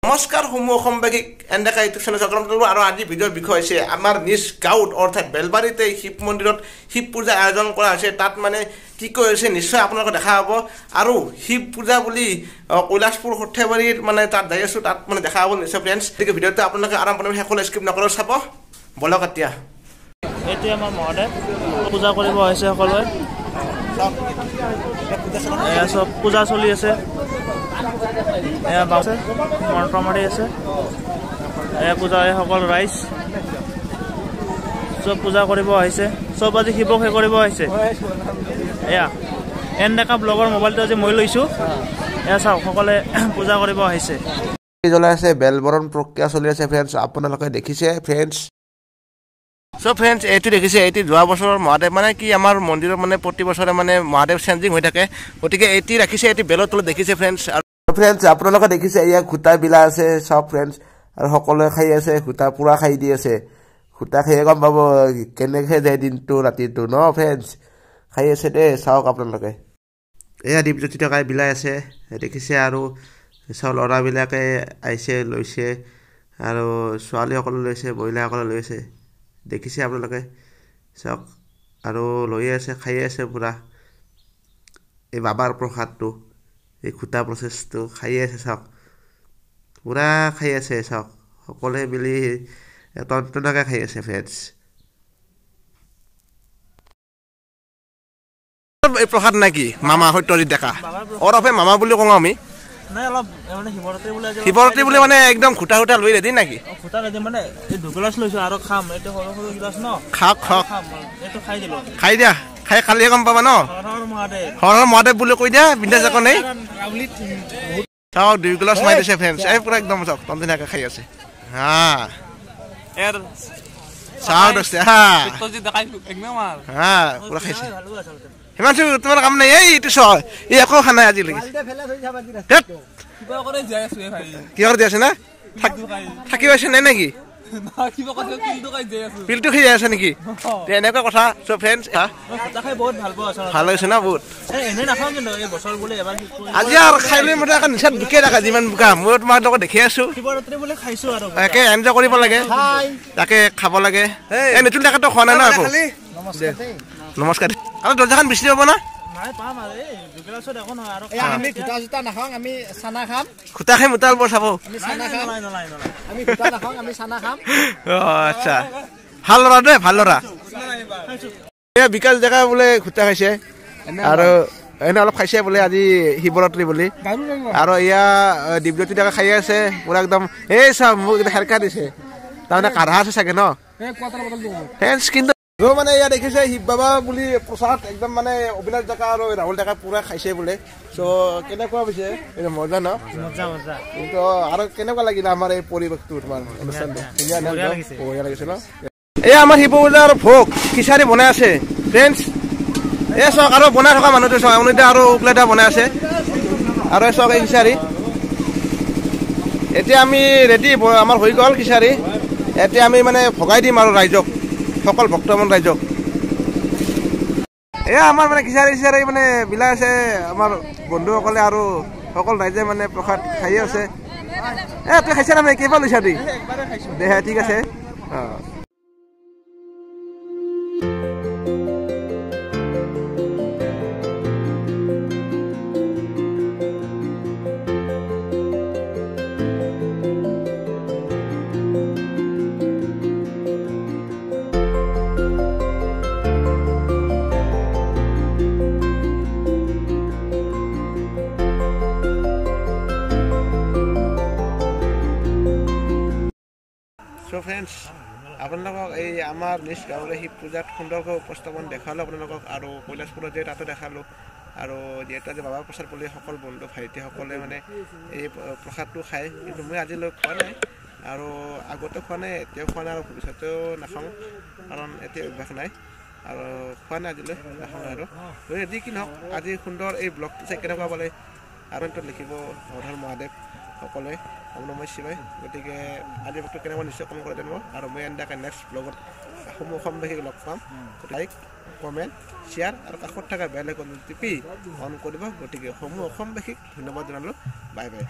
নমস্কাৰ সমূহ অসমবাসীক এনেকা ইউটিউব চেনেল সকলক আৰু আজি ভিডিঅ'ৰ বিষয় হৈছে আমাৰ নিজ গাঁৱত অৰ্থাৎ বেলবাৰীতে শিৱ মন্দিৰত শিৱ পূজা আয়োজন কৰা হৈছে তাত মানে কি কৈছে নিশ্চয় আপোনালোকে দেখা পাব আৰু শিৱ পূজা বুলি কৈলাশপুৰ সৰ্থেবাৰীৰ মানে তাত যাই আছো তাত মানে দেখা পাব নিশ্চয় ফ্ৰেণ্ডছ এই ভিডিঅ'টো আপোনালোকে আৰম্ভণি সকলো স্কিপ নকৰি চাব বলক এতিয়া এতিয়া আমাৰ মহাদেৱ পূজা কৰিব আহিছে সকলোৱে এয়া সব পূজা চলি আছে এয়া বাছে মন্ত্ৰ মাৰি আছে এয়া পূজা সকল ৰাইজ সব পূজা কৰিব আহিছে সব আজি শিৱক হে কৰিব আহিছে এয়া এনেকা ব্লগৰ মোবাইলটো আজি মই লৈছো এয়া চাওক সকলে পূজা কৰিব আহিছে জ্বলাই আছে বেলবৰণ প্ৰক্ৰিয়া চলি আছে ফ্ৰেণ্ডছ আপোনালোকে দেখিছে ফ্ৰেণ্ডছ সো ফ্ৰেণ্ডছ এইটো দেখিছে এইটো যোৱা বছৰৰ মহাদেৱ মানে কি আমাৰ মন্দিৰৰ মানে প্ৰতি বছৰে মানে মহাদেৱ চেঞ্জিং হৈ থাকে গতিকে এইটো ৰাখিছে এইটো বেলৰ তলত দেখিছে ফ্ৰেণ্ডছ আৰু ফ্ৰেণ্ডছ আপোনালোকে দেখিছে এয়া খুঁটা বিলা আছে সব ফ্ৰেণ্ডছ আৰু সকলোৱে খাই আছে খুঁটা পুৰা খাই দি আছে খুঁটা খাই গম পাব কেনেকৈ যায় দিনটো ৰাতিটো ন ফ্ৰেণ্ডছ খাই আছে দেই চাওক আপোনালোকে এয়া দীপজ্যোতি টকাই বিলাই আছে দেখিছে আৰু চাওক ল'ৰাবিলাকে আহিছে লৈছে আৰু ছোৱালীসকলে লৈছে মহিলাসকলে লৈছে দেখিছে আপোনালোকে চাওক আৰু লৈ আছে খাই আছে পুৰা এই বাবাৰ প্ৰসাদটো এই খুঁটা প্ৰচেছটো খাই আছে চাওক পুৰা খাই আছে চাওক সকলোৱে মিলি তন্তনাকৈ খাই আছে ফ্ৰেণ্ডছ এই প্ৰসাদ নে কি মামা সত্যজিৎ ডেকা অৰফে মামা বুলি কওঁ আমি শিৱৰাত্ৰি বুলি মানে একদম খুঁটা খুঁটা লৈ ৰেডি নেকি খাই দিয়া খাই খালি গম পাবা ন হৰ মহাদেৱ বুলি কৈ দিয়া বিন্দাছ একো নাই চাওক 2 গ্লাছ মাৰি দিছে ফ্ৰেণ্ডছ এই পুৰা একদম চাওক তন্তনাকৈ খাই আছে হা চাওক দস্তে হা হা পুৰা খাইছে হিমাংশু তোমাৰ কাম নাই এইটো চ এই একো খা নাই আজিলৈকে কি কৰি আছে না থাকি আছে নাই নেকি পিলটো খাই আছে নেকি এনেকুৱা কথা চ ফ্ৰেণ্ডছ ভাল লাগিছে না বহুত আজি আৰু খাই লৈ মতে আকৌ নিচাত বুকে ৰাখা যিমান বুকা মই তোমাৰ লগত দেখি আছো একে এনজয় কৰিব লাগে তাকে খাব লাগে এই নতুন জেগাতো খোৱা নাই ন আকৌ নমস্কাৰ আৰু দৰ্জাখন বেছি পাব না খুটা খাই মোটাল বৰ চাব আচ্ছা ভাল ল'ৰা দেই ভাল ল'ৰা এয়া বিকাশ ডেকা বোলে খুটা খাইছে আৰু এনে অলপ খাইছে বোলে আজি শিৱৰাত্ৰি বুলি আৰু এয়া দীপজ্যোতি ডেকা খাই আছে পুৰা একদম এই চাওক মোক হেৰকা দিছে তাৰমানে কাঢ়া আছে চাগে ন কিন্তু মানে ইয়াত দেখিছে শিৱ বাবা বুলি প্ৰসাদ একদম মানে অবিনাশ ডেকা আৰু ৰাহুল ডেকা পুৰা খাইছে বোলে চ' কেনেকুৱা হৈছে মজা ন কিন্তু আৰু কেনেকুৱা লাগিলে আমাৰ এই পৰিৱেশটো তোমাৰ অনুষ্ঠানটো বঢ়িয়া লাগিছে ন এই আমাৰ শিৱ পূজাৰ ভোগ খিচাৰি বনাই আছে ফ্ৰেণ্ডছ এই চাওক আৰু বনাই থকা মানুহটো চাওক আপুনি আৰু উকলাইটা বনাই আছে আৰু এই চাওক এই খিচাৰি এতিয়া আমি ৰেডি আমাৰ হৈ গ'ল খিচাৰি এতিয়া আমি মানে ভগাই দিম আৰু ৰাইজক সকল ভক্তমান ৰাইজক এয়া আমাৰ মানে খিচাৰি মানে বিলাই আছে আমাৰ বন্ধুসকলে আৰু সকল ৰাইজে মানে প্ৰসাদ খাই আছে তই খাইছা না কেইবাৰ লৈছা তুই দে ঠিক আছে চ' ফ্ৰেণ্ডছ আপোনালোকক এই আমাৰ নিজ গাঁৱৰে শিৱ পূজাত সুন্দৰকৈ উপস্থাপন দেখালোঁ আপোনালোকক আৰু কৈলাশপুৰত যে তাতো দেখালোঁ আৰু যিহেতু আজি বাবা প্ৰসাদ বুলি সকলো বন্ধু ভাইটিসকলে মানে এই প্ৰসাদটো খায় কিন্তু মই আজিলৈ খোৱা নাই আৰু আগতে খোৱা নাই এতিয়াও খোৱা নাই আৰু ভৱিষ্যতেও নাখাওঁ কাৰণ এতিয়া অভ্যাস নাই আৰু খোৱা নাই আজিলৈ নাখাওঁ আৰু যি কি নহওক আজি সুন্দৰ এই ব্লগটো চাই কেনেকুৱা পালে আৰু এইটো লিখিব হৰ মহাদেৱ সকলোৱে নমঃ শিৱায় গতিকে আজি ব্লগটো কেনেকুৱা নিশ্চয় কমেণ্ট কৰি দিব আৰু মই এনেকৈ নেক্সট ব্লগত সমূহ অসমবাসীক লগ পাম লাইক কমেণ্ট শ্বেয়াৰ আৰু কাষত থকা বেল আইকনটো টিপি অন কৰিব গতিকে সমূহ অসমবাসীক ধন্যবাদ জনালোঁ বাই বাই